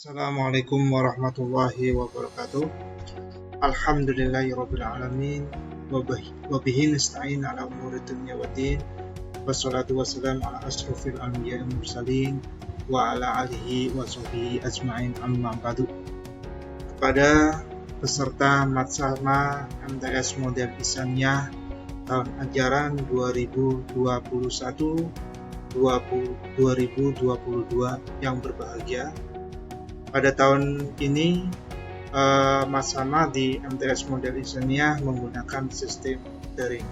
Assalamualaikum warahmatullahi wabarakatuh. Alhamdulillahirabbil alamin wa bihi nasta'in ala umuri dunya waddin. Wassalatu wassalamu ala asrofil anbiya'i wal mursalin wa ala alihi wa sahbihi ajma'in, amma ba'du. Kepada peserta Matsama MTS Model Ihsaniyah tahun ajaran 2021-2022 yang berbahagia, pada tahun ini Matsama di MTS Model Ihsaniyah menggunakan sistem daring.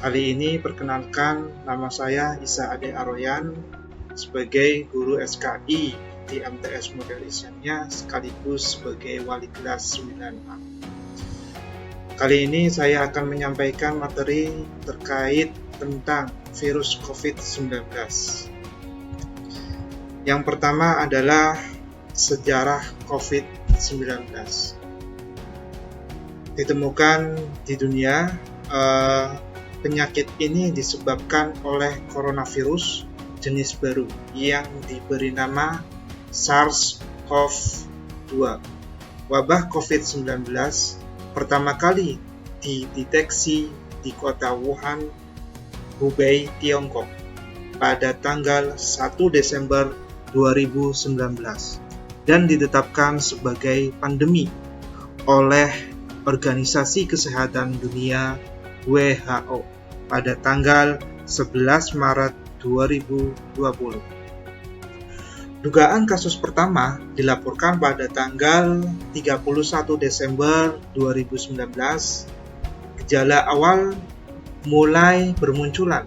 Kali ini perkenalkan, nama saya Isa Ade Aroyan sebagai guru SKI di MTS Model Ihsaniyah sekaligus sebagai wali kelas 9A. Kali ini saya akan menyampaikan materi terkait tentang virus COVID-19. Yang pertama adalah sejarah COVID-19. Ditemukan di dunia, penyakit ini disebabkan oleh coronavirus jenis baru yang diberi nama SARS-CoV-2. Wabah COVID-19 pertama kali dideteksi di kota Wuhan, Hubei, Tiongkok pada tanggal 1 Desember 2019 dan ditetapkan sebagai pandemi oleh Organisasi Kesehatan Dunia WHO pada tanggal 11 Maret 2020. Dugaan kasus pertama dilaporkan pada tanggal 31 Desember 2019. Gejala awal mulai bermunculan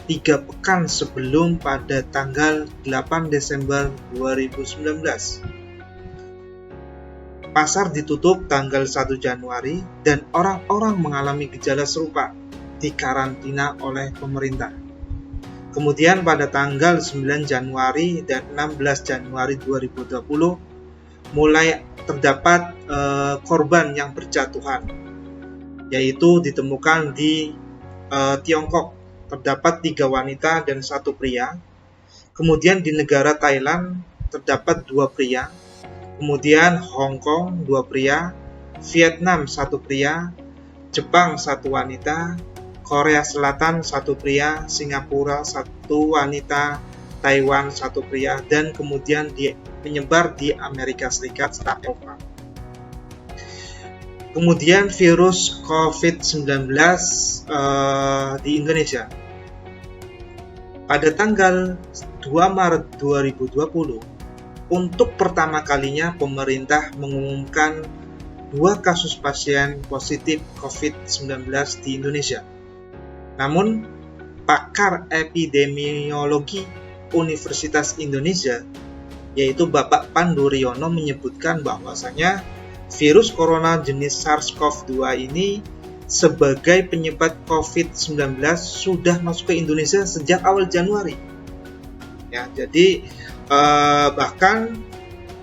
3 pekan sebelum pada tanggal 8 Desember 2019. Pasar ditutup tanggal 1 Januari dan orang-orang mengalami gejala serupa dikarantina oleh pemerintah. Kemudian pada tanggal 9 Januari dan 16 Januari 2020 mulai terdapat korban yang berjatuhan, yaitu ditemukan di Tiongkok. Terdapat 3 wanita dan 1 pria. Kemudian di negara Thailand terdapat 2 pria. Kemudian Hong Kong 2 pria, Vietnam 1 pria, Jepang 1 wanita, Korea Selatan 1 pria, Singapura 1 wanita, Taiwan 1 pria, dan kemudian menyebar di Amerika Serikat serta Eropa. Kemudian virus COVID-19 di Indonesia. Pada tanggal 2 Maret 2020, untuk pertama kalinya pemerintah mengumumkan 2 kasus pasien positif COVID-19 di Indonesia. Namun, pakar epidemiologi Universitas Indonesia, yaitu Bapak Pandu Riono, menyebutkan bahwasanya virus corona jenis SARS-CoV-2 ini sebagai penyebab COVID-19 sudah masuk ke Indonesia sejak awal Januari. Ya, jadi bahkan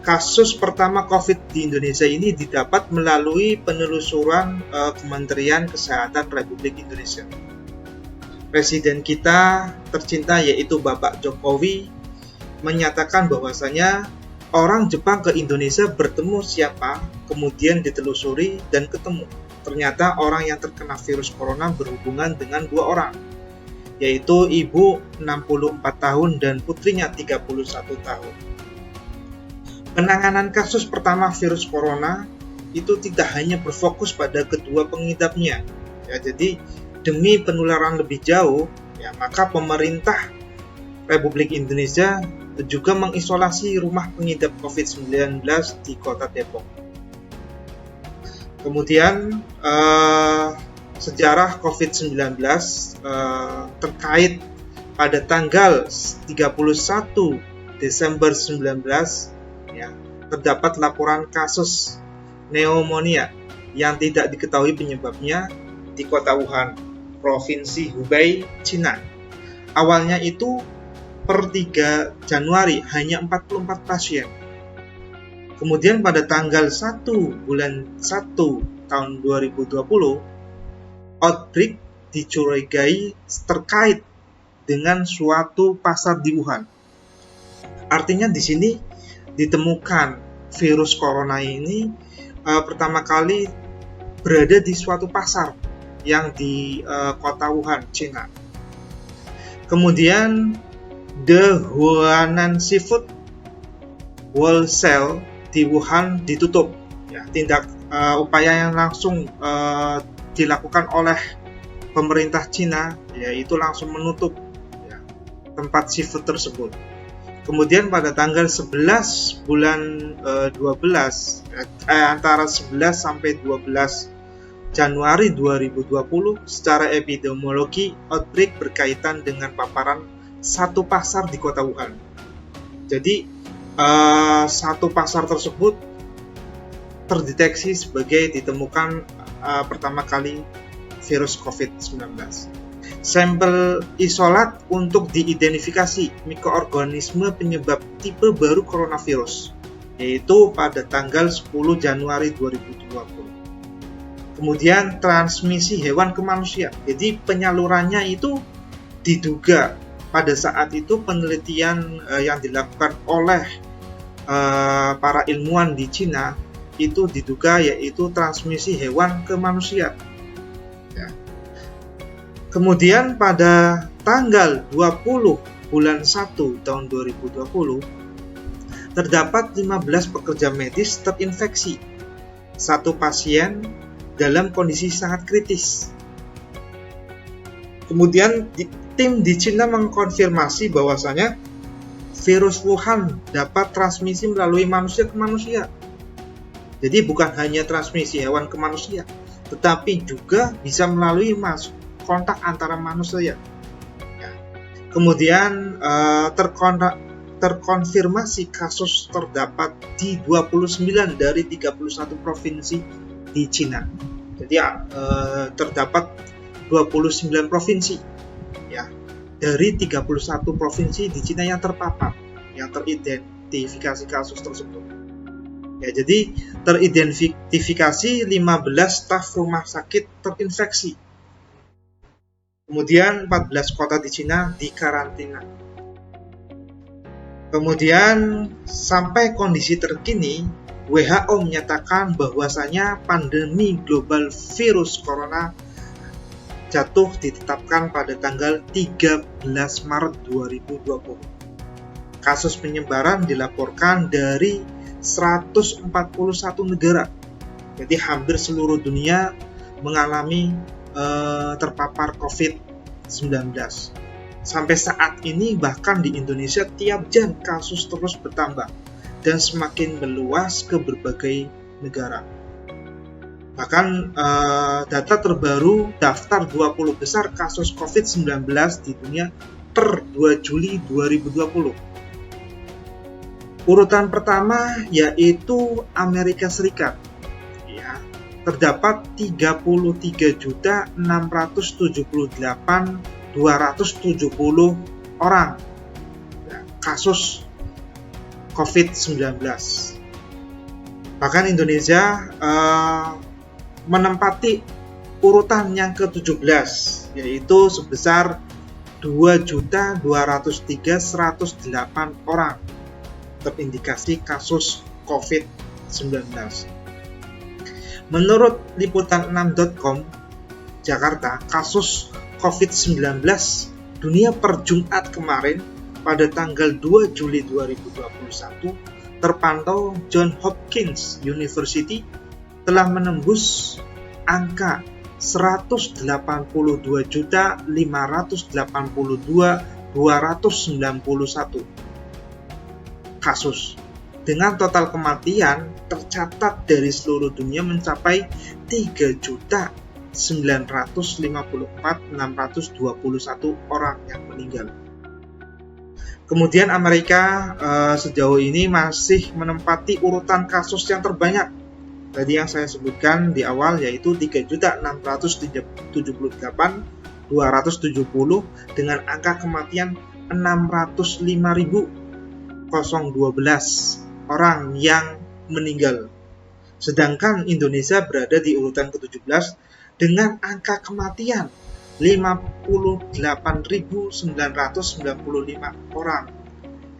kasus pertama COVID di Indonesia ini didapat melalui penelusuran Kementerian Kesehatan Republik Indonesia. Presiden kita tercinta yaitu Bapak Jokowi menyatakan bahwasanya orang Jepang ke Indonesia bertemu siapa, kemudian ditelusuri dan ketemu. Ternyata orang yang terkena virus corona berhubungan dengan 2 orang, yaitu ibu 64 tahun dan putrinya 31 tahun. Penanganan kasus pertama virus corona itu tidak hanya berfokus pada kedua pengidapnya. Ya, jadi demi penularan lebih jauh, ya, maka pemerintah Republik Indonesia juga mengisolasi rumah pengidap COVID-19 di Kota Depok. Kemudian sejarah COVID-19 terkait pada tanggal 31 Desember 19, ya, terdapat laporan kasus pneumonia yang tidak diketahui penyebabnya di Kota Wuhan, Provinsi Hubei, Cina. Awalnya itu per 3 Januari hanya 44 pasien. Kemudian pada tanggal 1 bulan 1 tahun 2020, outbreak dicurigai terkait dengan suatu pasar di Wuhan. Artinya di sini ditemukan virus corona ini pertama kali berada di suatu pasar yang di kota Wuhan, China. Kemudian The Huanan Seafood Wholesale di Wuhan ditutup. Ya, tindak upaya yang langsung dilakukan oleh pemerintah China yaitu langsung menutup ya, tempat seafood tersebut. Kemudian pada tanggal 11 bulan 12 antara 11 sampai 12 Januari 2020 secara epidemiologi outbreak berkaitan dengan paparan satu pasar di kota Wuhan. Jadi satu pasar tersebut terdeteksi sebagai ditemukan pertama kali virus COVID-19. Sampel isolat untuk diidentifikasi mikroorganisme penyebab tipe baru coronavirus, yaitu pada tanggal 10 Januari 2020. Kemudian transmisi hewan ke manusia. Jadi penyalurannya itu diduga pada saat itu penelitian yang dilakukan oleh para ilmuwan di Cina itu diduga yaitu transmisi hewan ke manusia. Ya. Kemudian pada tanggal 20 bulan 1 tahun 2020 terdapat 15 pekerja medis terinfeksi. Satu pasien dalam kondisi sangat kritis. Kemudian tim di Cina mengkonfirmasi bahwasanya virus Wuhan dapat transmisi melalui manusia ke manusia. Jadi bukan hanya transmisi hewan ke manusia, tetapi juga bisa melalui kontak antara manusia. Ya. Kemudian terkonfirmasi kasus terdapat di 29 dari 31 provinsi di Cina. Jadi terdapat 29 provinsi ya dari 31 provinsi di Cina yang terpapar, yang teridentifikasi kasus tersebut. Ya, jadi teridentifikasi 15 staf rumah sakit terinfeksi. Kemudian 14 kota di Cina dikarantina. Kemudian sampai kondisi terkini, WHO menyatakan bahwasanya pandemi global virus corona jatuh ditetapkan pada tanggal 13 Maret 2020. Kasus penyebaran dilaporkan dari 141 negara. Jadi hampir seluruh dunia mengalami terpapar COVID-19. Sampai saat ini bahkan di Indonesia tiap jam kasus terus bertambah dan semakin meluas ke berbagai negara. Bahkan data terbaru daftar 20 besar kasus COVID-19 di dunia per 2 Juli 2020. Urutan pertama yaitu Amerika Serikat. Ya, terdapat 33.678.270 orang ya, kasus COVID-19. Bahkan Indonesia menempati urutan yang ke-17 yaitu sebesar 2.203.108 orang terindikasi kasus COVID-19. Menurut liputan6.com Jakarta, kasus COVID-19 dunia per Jumat kemarin pada tanggal 2 Juli 2021 terpantau Johns Hopkins University telah menembus angka 182.582.291 kasus dengan total kematian tercatat dari seluruh dunia mencapai 3.954.621 orang yang meninggal. Kemudian Amerika sejauh ini masih menempati urutan kasus yang terbanyak. Tadi yang saya sebutkan di awal yaitu 3.678.270 dengan angka kematian 605.012 orang yang meninggal. Sedangkan Indonesia berada di urutan ke-17 dengan angka kematian 58.995 orang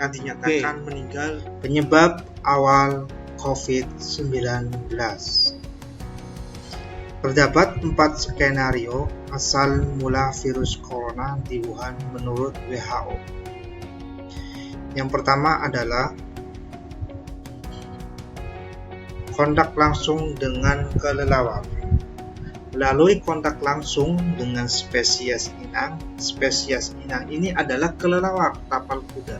yang dinyatakan meninggal. Penyebab awal COVID-19. Terdapat 4 skenario asal mula virus corona di Wuhan menurut WHO. Yang pertama adalah kontak langsung dengan kelelawar. Melalui kontak langsung dengan spesies inang ini adalah kelelawar tapal kuda,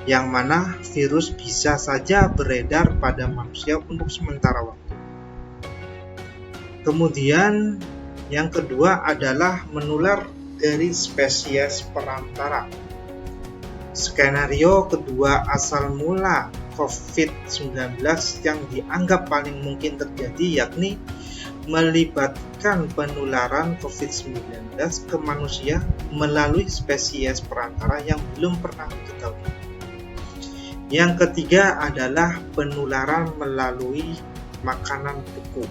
yang mana virus bisa saja beredar pada manusia untuk sementara waktu. Kemudian yang kedua adalah menular dari spesies perantara. Skenario kedua asal mula COVID-19 yang dianggap paling mungkin terjadi yakni melibatkan penularan COVID-19 ke manusia melalui spesies perantara yang belum pernah diketahui. Yang ketiga adalah penularan melalui makanan beku.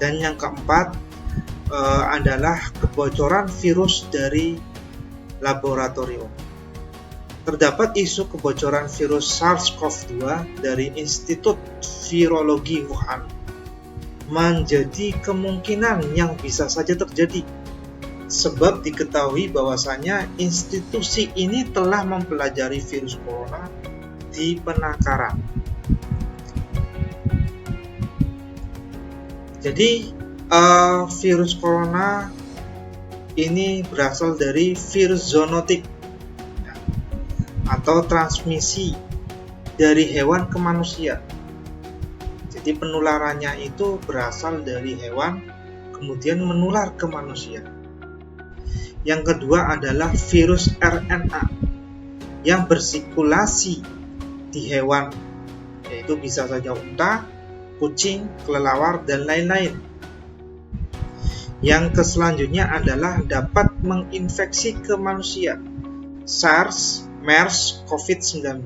Dan yang keempat adalah kebocoran virus dari laboratorium. Terdapat isu kebocoran virus SARS-CoV-2 dari Institut Virologi Wuhan menjadi kemungkinan yang bisa saja terjadi, sebab diketahui bahwasanya institusi ini telah mempelajari virus corona di penangkaran. Jadi virus corona ini berasal dari virus zoonotik atau transmisi dari hewan ke manusia. Jadi penularannya itu berasal dari hewan kemudian menular ke manusia. Yang kedua adalah virus RNA yang bersirkulasi di hewan, yaitu bisa saja unta, kucing, kelelawar, dan lain-lain. Yang selanjutnya adalah dapat menginfeksi ke manusia. SARS, MERS, COVID-19.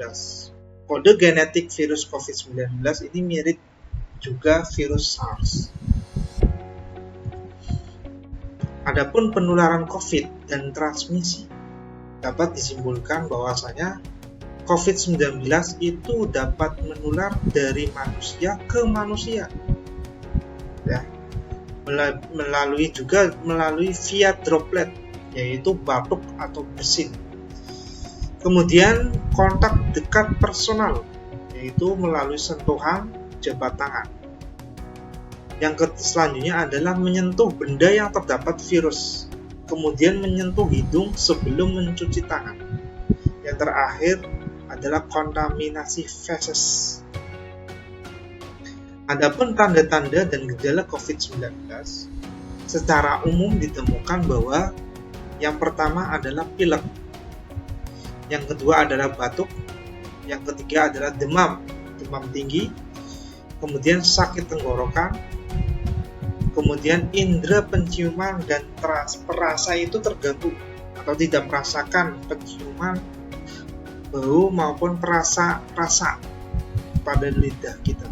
Kode genetik virus COVID-19 ini mirip juga virus SARS. Adapun penularan COVID dan transmisi dapat disimpulkan bahwasanya COVID-19 itu dapat menular dari manusia ke manusia, ya, melalui via droplet, yaitu batuk atau bersin. Kemudian kontak dekat personal, yaitu melalui sentuhan jabat tangan. Yang selanjutnya adalah menyentuh benda yang terdapat virus, kemudian menyentuh hidung sebelum mencuci tangan. Yang terakhir adalah kontaminasi feses. Adapun tanda-tanda dan gejala COVID-19 secara umum ditemukan bahwa yang pertama adalah pilek, yang kedua adalah batuk, yang ketiga adalah demam tinggi, kemudian sakit tenggorokan, kemudian indera penciuman dan perasa itu terganggu atau tidak merasakan penciuman, bau maupun rasa pada lidah kita.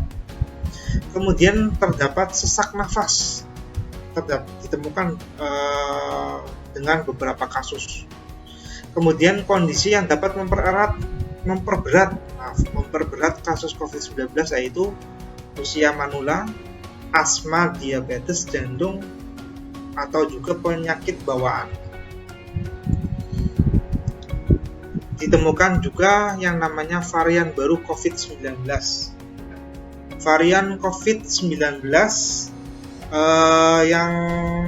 Kemudian terdapat sesak nafas, ditemukan dengan beberapa kasus. Kemudian kondisi yang dapat memperberat kasus COVID-19 yaitu usia manula, asma, diabetes, jantung, atau juga penyakit bawaan. Ditemukan juga yang namanya varian baru COVID-19. Varian COVID-19 yang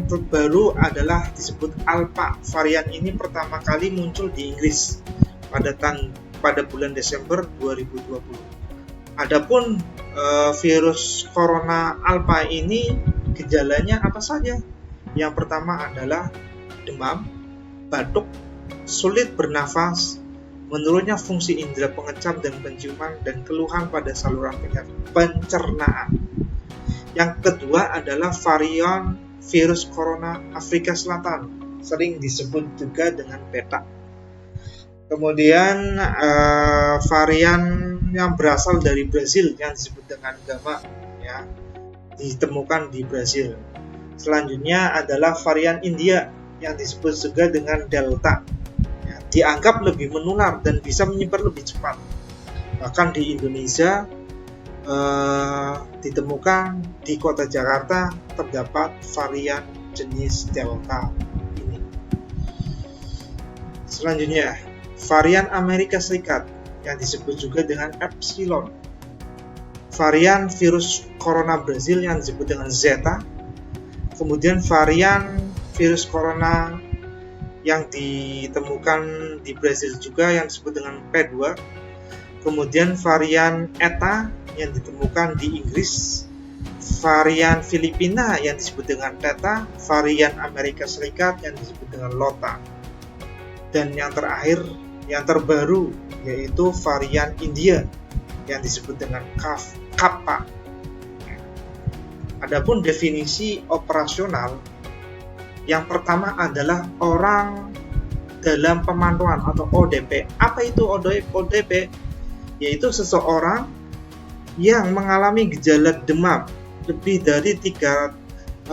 terbaru adalah disebut Alpha. Varian ini pertama kali muncul di Inggris pada bulan Desember 2020. Adapun virus corona Alpha ini gejalanya apa saja? Yang pertama adalah demam, batuk, sulit bernafas, menurunnya fungsi indera pengecap dan penciuman, dan keluhan pada saluran pencernaan. Yang kedua adalah varian virus corona Afrika Selatan, sering disebut juga dengan Beta. Kemudian varian yang berasal dari Brazil yang disebut dengan Gamma, ya, ditemukan di Brazil. Selanjutnya adalah varian India yang disebut juga dengan Delta. dianggap lebih menular dan bisa menyebar lebih cepat. Bahkan di Indonesia ditemukan di kota Jakarta terdapat varian jenis Delta ini. Selanjutnya, varian Amerika Serikat yang disebut juga dengan Epsilon. Varian virus corona Brazil yang disebut dengan Zeta. Kemudian varian virus corona yang ditemukan di Brazil juga yang disebut dengan P2. Kemudian varian Eta yang ditemukan di Inggris, varian Filipina yang disebut dengan Theta, varian Amerika Serikat yang disebut dengan Lota, dan yang terakhir, yang terbaru, yaitu varian India yang disebut dengan Kappa. Adapun definisi operasional, yang pertama adalah orang dalam pemantauan atau ODP. Apa itu ODP? Yaitu seseorang yang mengalami gejala demam lebih dari 38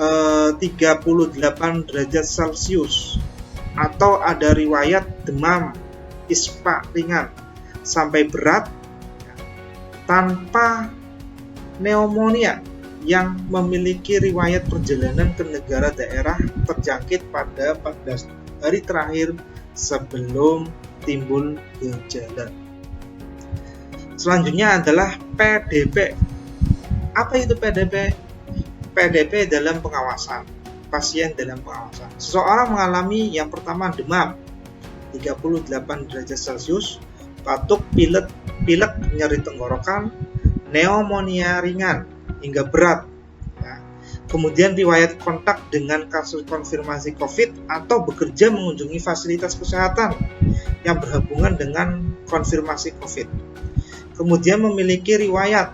derajat Celcius atau ada riwayat demam ispa ringan sampai berat tanpa pneumonia, yang memiliki riwayat perjalanan ke negara daerah terjangkit pada 14 hari terakhir sebelum timbul gejala. Selanjutnya adalah PDP. Apa itu PDP? PDP dalam pengawasan, pasien dalam pengawasan. Seseorang mengalami yang pertama demam 38 derajat Celcius, batuk, pilek, nyeri tenggorokan, pneumonia ringan hingga berat. Nah, kemudian riwayat kontak dengan kasus konfirmasi COVID atau bekerja mengunjungi fasilitas kesehatan yang berhubungan dengan konfirmasi COVID. Kemudian memiliki riwayat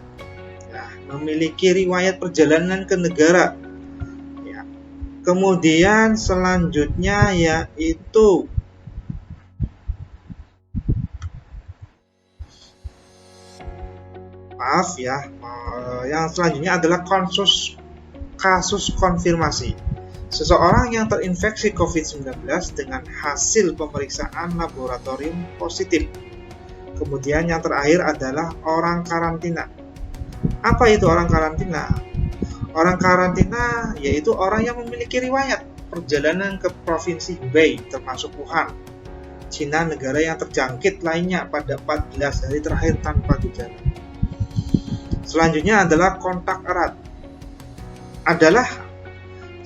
perjalanan ke negara. Ya. Kemudian selanjutnya yaitu yang selanjutnya adalah kasus konfirmasi. Seseorang yang terinfeksi COVID-19 dengan hasil pemeriksaan laboratorium positif. Kemudian yang terakhir adalah orang karantina. Apa itu orang karantina? Orang karantina yaitu orang yang memiliki riwayat perjalanan ke provinsi Hubei termasuk Wuhan, Cina, negara yang terjangkit lainnya pada 14 hari terakhir tanpa gejala. Selanjutnya adalah kontak erat. Adalah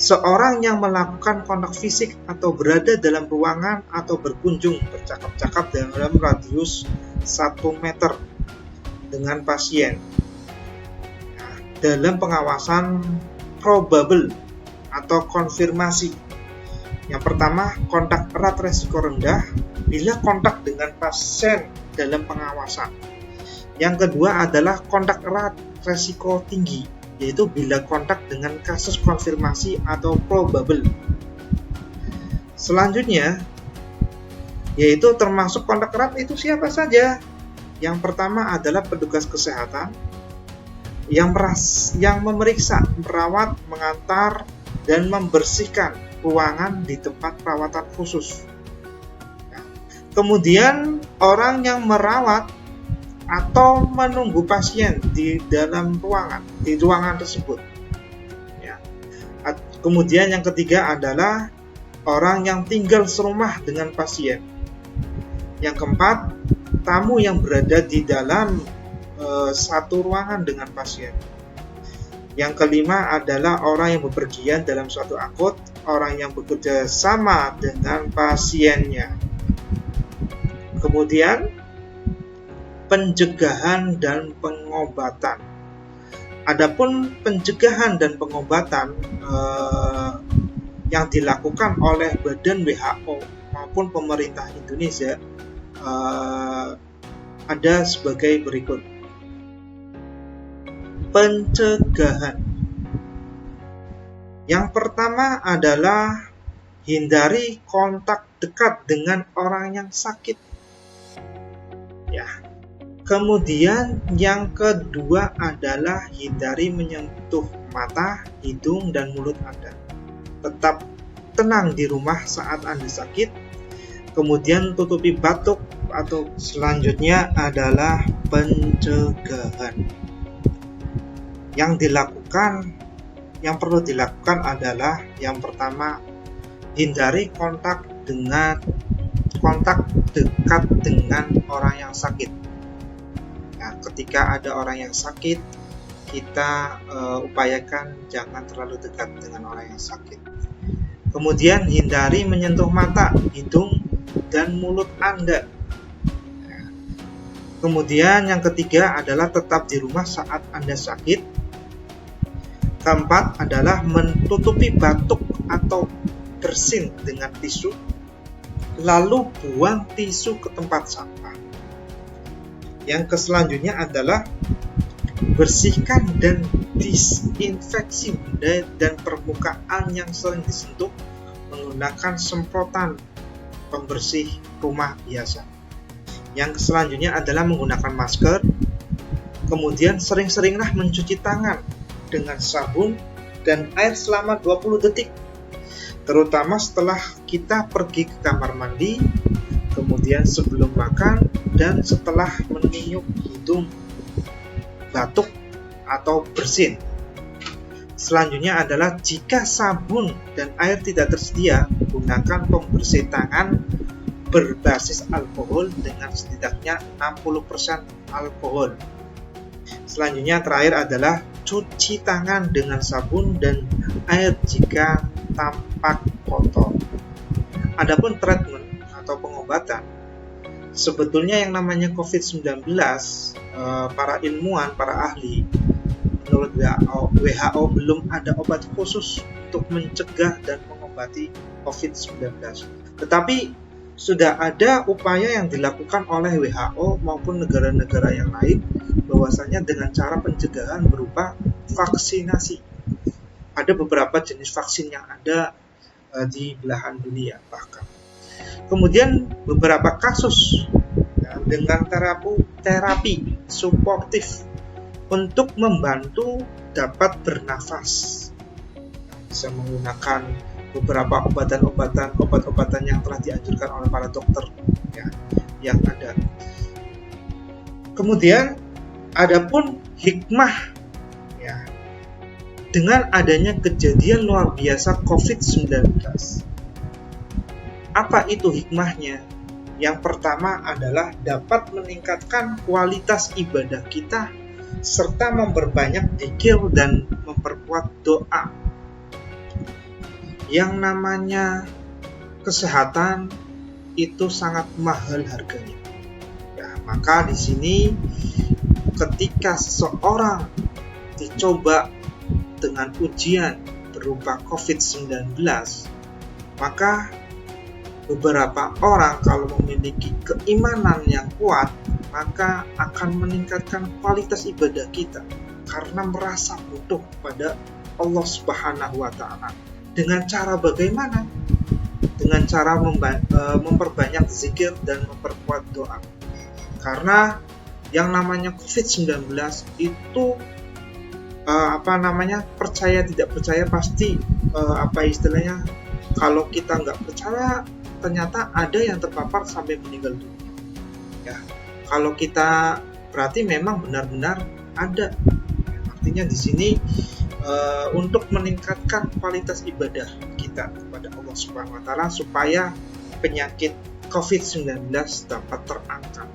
seorang yang melakukan kontak fisik atau berada dalam ruangan atau berkunjung bercakap-cakap dalam radius 1 meter dengan pasien dalam pengawasan probable atau konfirmasi. Yang pertama, kontak erat resiko rendah bila kontak dengan pasien dalam pengawasan. Yang kedua adalah kontak erat resiko tinggi, yaitu bila kontak dengan kasus konfirmasi atau probable. Selanjutnya, yaitu termasuk kontak erat itu siapa saja? Yang pertama adalah petugas kesehatan yang memeriksa, merawat, mengantar, dan membersihkan ruangan di tempat perawatan khusus. Kemudian orang yang merawat atau menunggu pasien di dalam ruangan tersebut. Kemudian yang ketiga adalah orang yang tinggal serumah dengan pasien. Yang keempat, tamu yang berada di dalam satu ruangan dengan pasien. Yang kelima adalah orang yang bepergian dalam suatu angkut, orang yang bekerja sama dengan pasiennya. Kemudian pencegahan dan pengobatan. Adapun pencegahan dan pengobatan yang dilakukan oleh Badan WHO maupun pemerintah Indonesia ada sebagai berikut. Pencegahan. Yang pertama adalah hindari kontak dekat dengan orang yang sakit. Kemudian yang kedua adalah hindari menyentuh mata, hidung, dan mulut Anda. Tetap tenang di rumah saat Anda sakit. Kemudian tutupi batuk, atau selanjutnya adalah pencegahan. Yang perlu dilakukan adalah yang pertama, hindari kontak dekat dengan orang yang sakit. Nah, ketika ada orang yang sakit, kita upayakan jangan terlalu dekat dengan orang yang sakit. Kemudian hindari menyentuh mata, hidung, dan mulut Anda. Kemudian yang ketiga adalah tetap di rumah saat Anda sakit. Keempat adalah menutupi batuk atau bersin dengan tisu, lalu buang tisu ke tempat sampah. Yang selanjutnya adalah bersihkan dan disinfeksi benda dan permukaan yang sering disentuh menggunakan semprotan pembersih rumah biasa. Yang selanjutnya adalah menggunakan masker. Kemudian sering-seringlah mencuci tangan dengan sabun dan air selama 20 detik, terutama setelah kita pergi ke kamar mandi, kemudian sebelum makan, dan setelah meniup hidung, batuk, atau bersin. Selanjutnya adalah jika sabun dan air tidak tersedia, gunakan pembersih tangan berbasis alkohol dengan setidaknya 60% alkohol. Selanjutnya terakhir adalah cuci tangan dengan sabun dan air jika tampak kotor. Adapun treatment atau pengobatan, sebetulnya yang namanya COVID-19, para ilmuwan, para ahli, menurut WHO belum ada obat khusus untuk mencegah dan mengobati COVID-19. Tetapi sudah ada upaya yang dilakukan oleh WHO maupun negara-negara yang lain, bahwasanya dengan cara pencegahan berupa vaksinasi. Ada beberapa jenis vaksin yang ada di belahan dunia bahkan. Kemudian beberapa kasus dengan terapi suportif untuk membantu dapat bernafas, bisa menggunakan beberapa obat-obatan yang telah dianjurkan oleh para dokter yang ada. Kemudian adapun hikmah dengan adanya kejadian luar biasa COVID-19. Apa itu hikmahnya? Yang pertama adalah dapat meningkatkan kualitas ibadah kita serta memperbanyak zikir dan memperkuat doa. Yang namanya kesehatan itu sangat mahal harganya. Maka di sini ketika seseorang dicoba dengan ujian berupa COVID-19, maka beberapa orang kalau memiliki keimanan yang kuat, maka akan meningkatkan kualitas ibadah kita karena merasa butuh pada Allah Subhanahu wa Ta'ala. Dengan cara bagaimana? Dengan cara memperbanyak zikir dan memperkuat doa. Karena yang namanya COVID-19 itu percaya tidak percaya pasti istilahnya, kalau kita nggak percaya ternyata ada yang terpapar sampai meninggal dunia. Kalau kita berarti memang benar-benar ada. Artinya di sini untuk meningkatkan kualitas ibadah kita kepada Allah Subhanahu wa Ta'ala supaya penyakit COVID-19 dapat terangkat.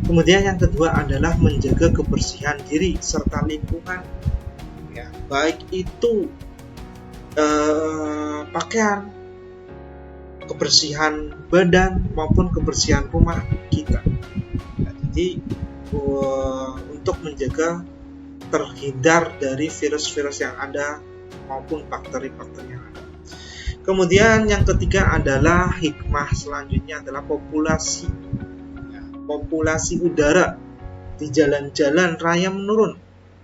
Kemudian yang kedua adalah menjaga kebersihan diri serta lingkungan, baik itu pakaian, kebersihan badan maupun kebersihan rumah kita. Jadi untuk menjaga terhindar dari virus-virus yang ada maupun bakteri-bakteri yang ada. Kemudian yang ketiga adalah hikmah selanjutnya adalah populasi udara di jalan-jalan raya menurun.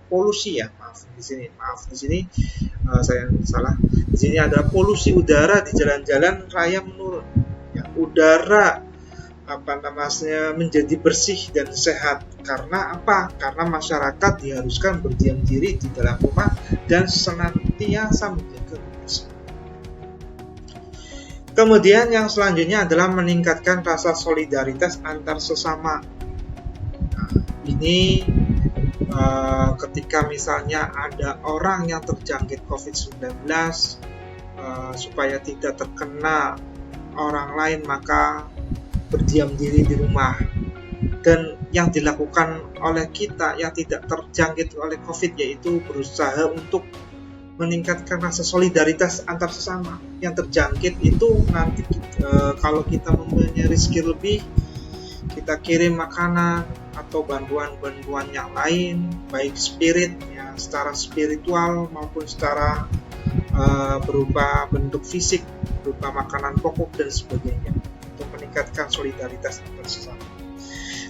Polusi maaf di sini saya salah. Di sini ada polusi udara di jalan-jalan raya menurun. Udara menjadi bersih dan sehat. Karena apa? Karena masyarakat diharuskan berdiam diri di dalam rumah dan senantiasa menjaga kebersihan. Kemudian yang selanjutnya adalah meningkatkan rasa solidaritas antar sesama. Nah, ini ketika misalnya ada orang yang terjangkit COVID-19, supaya tidak terkena orang lain maka berdiam diri di rumah. Dan yang dilakukan oleh kita yang tidak terjangkit oleh COVID yaitu berusaha untuk meningkatkan rasa solidaritas antar sesama. Yang terjangkit itu nanti kalau kita mempunyai rezeki lebih, kita kirim makanan atau bantuan-bantuan yang lain, baik spirit ya, secara spiritual maupun secara berupa bentuk fisik, berupa makanan pokok dan sebagainya, untuk meningkatkan solidaritas antar sesama.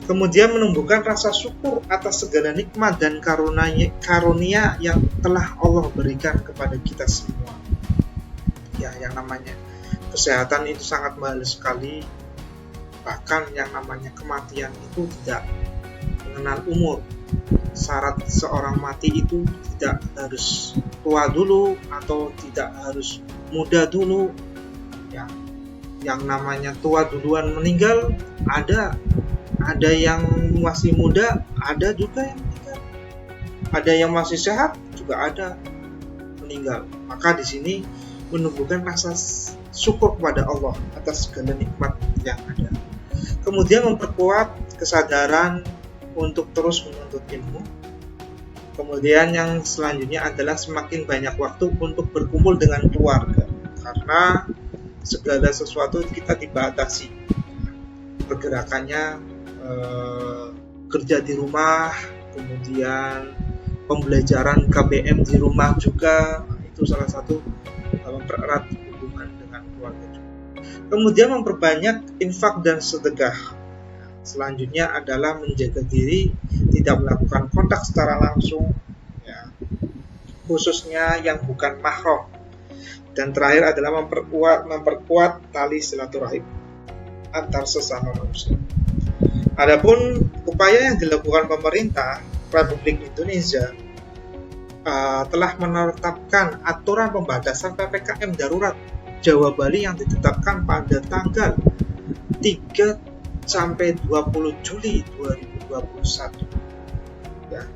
Kemudian menumbuhkan rasa syukur atas segala nikmat dan karunia yang telah Allah berikan kepada kita semua. Ya, yang namanya kesehatan itu sangat mahal sekali. Bahkan yang namanya kematian itu tidak mengenal umur. Syarat seorang mati itu tidak harus tua dulu atau tidak harus muda dulu. Ya, yang namanya tua duluan meninggal ada yang masih muda, ada juga yang meninggal. Ada yang masih sehat, juga ada meninggal. Maka di sini menumbuhkan rasa syukur kepada Allah atas segala nikmat yang ada. Kemudian memperkuat kesadaran untuk terus menuntut ilmu. Kemudian yang selanjutnya adalah semakin banyak waktu untuk berkumpul dengan keluarga. Karena segala sesuatu kita dibatasi. Pergerakannya kerja di rumah, kemudian pembelajaran KBM di rumah juga, itu salah satu mempererat hubungan dengan keluarga juga. Kemudian memperbanyak infak dan sedekah. Selanjutnya adalah menjaga diri tidak melakukan kontak secara langsung, ya, khususnya yang bukan mahram. Dan terakhir adalah memperkuat tali silaturahim antar sesama manusia. Adapun upaya yang dilakukan pemerintah Republik Indonesia telah menetapkan aturan pembatasan PPKM darurat Jawa Bali yang ditetapkan pada tanggal 3 sampai 20 Juli 2021. Ya.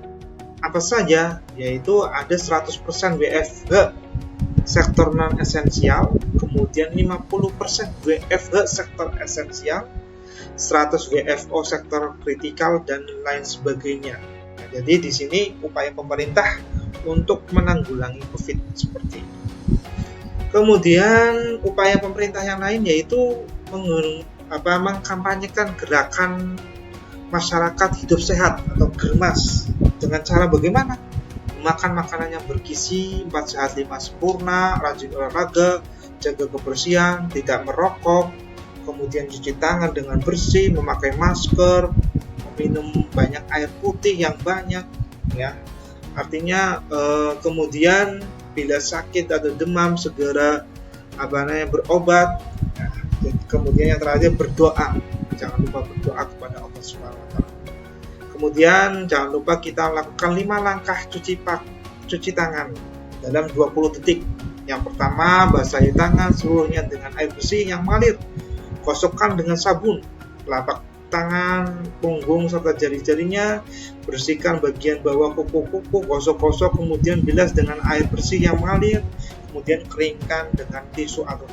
Apa saja? Yaitu ada 100% WFH sektor non-esensial, kemudian 50% WFH sektor esensial, 100 WFO sektor kritikal dan lain sebagainya. Nah, jadi di sini upaya pemerintah untuk menanggulangi COVID seperti ini. Kemudian upaya pemerintah yang lain yaitu mengkampanyekan gerakan masyarakat hidup sehat atau germas dengan cara bagaimana? Makan makanan yang bergizi, 4 sehat 5 sempurna, rajin olahraga, jaga kebersihan, tidak merokok, kemudian cuci tangan dengan bersih, memakai masker, minum banyak air putih yang banyak, ya. Artinya kemudian bila sakit atau demam segera berobat. Ya. Kemudian yang terakhir berdoa, jangan lupa berdoa kepada Allah Subhanahu Wa Taala. Kemudian jangan lupa kita lakukan 5 langkah cuci tangan dalam 20 detik. Yang pertama, basahi tangan seluruhnya dengan air bersih yang mengalir. Gosokkan dengan sabun telapak tangan, punggung serta jari-jarinya. Bersihkan bagian bawah kuku-kuku, gosok-gosok, kemudian bilas dengan air bersih yang mengalir. Kemudian keringkan dengan tisu atau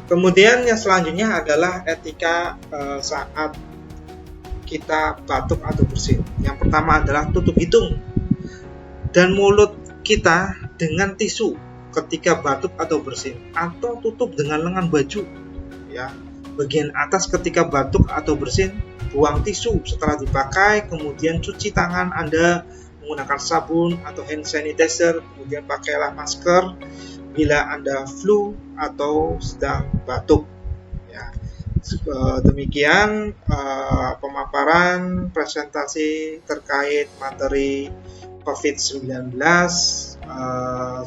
kemudian yang selanjutnya adalah etika saat kita batuk atau bersin. Yang pertama adalah tutup hidung dan mulut kita dengan tisu ketika batuk atau bersin, atau tutup dengan lengan baju. Ya, bagian atas ketika batuk atau bersin, buang tisu setelah dipakai, kemudian cuci tangan Anda menggunakan sabun atau hand sanitizer, kemudian pakailah masker bila Anda flu atau sedang batuk. Ya. Demikian pemaparan presentasi terkait materi COVID-19.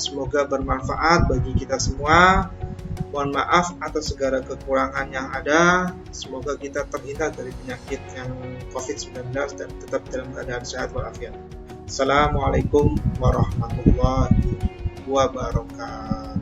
Semoga bermanfaat bagi kita semua. Mohon maaf atas segala kekurangan yang ada. Semoga kita terhindar dari penyakit yang COVID-19 dan tetap dalam keadaan sehat walafiat. Assalamualaikum warahmatullahi wabarakatuh.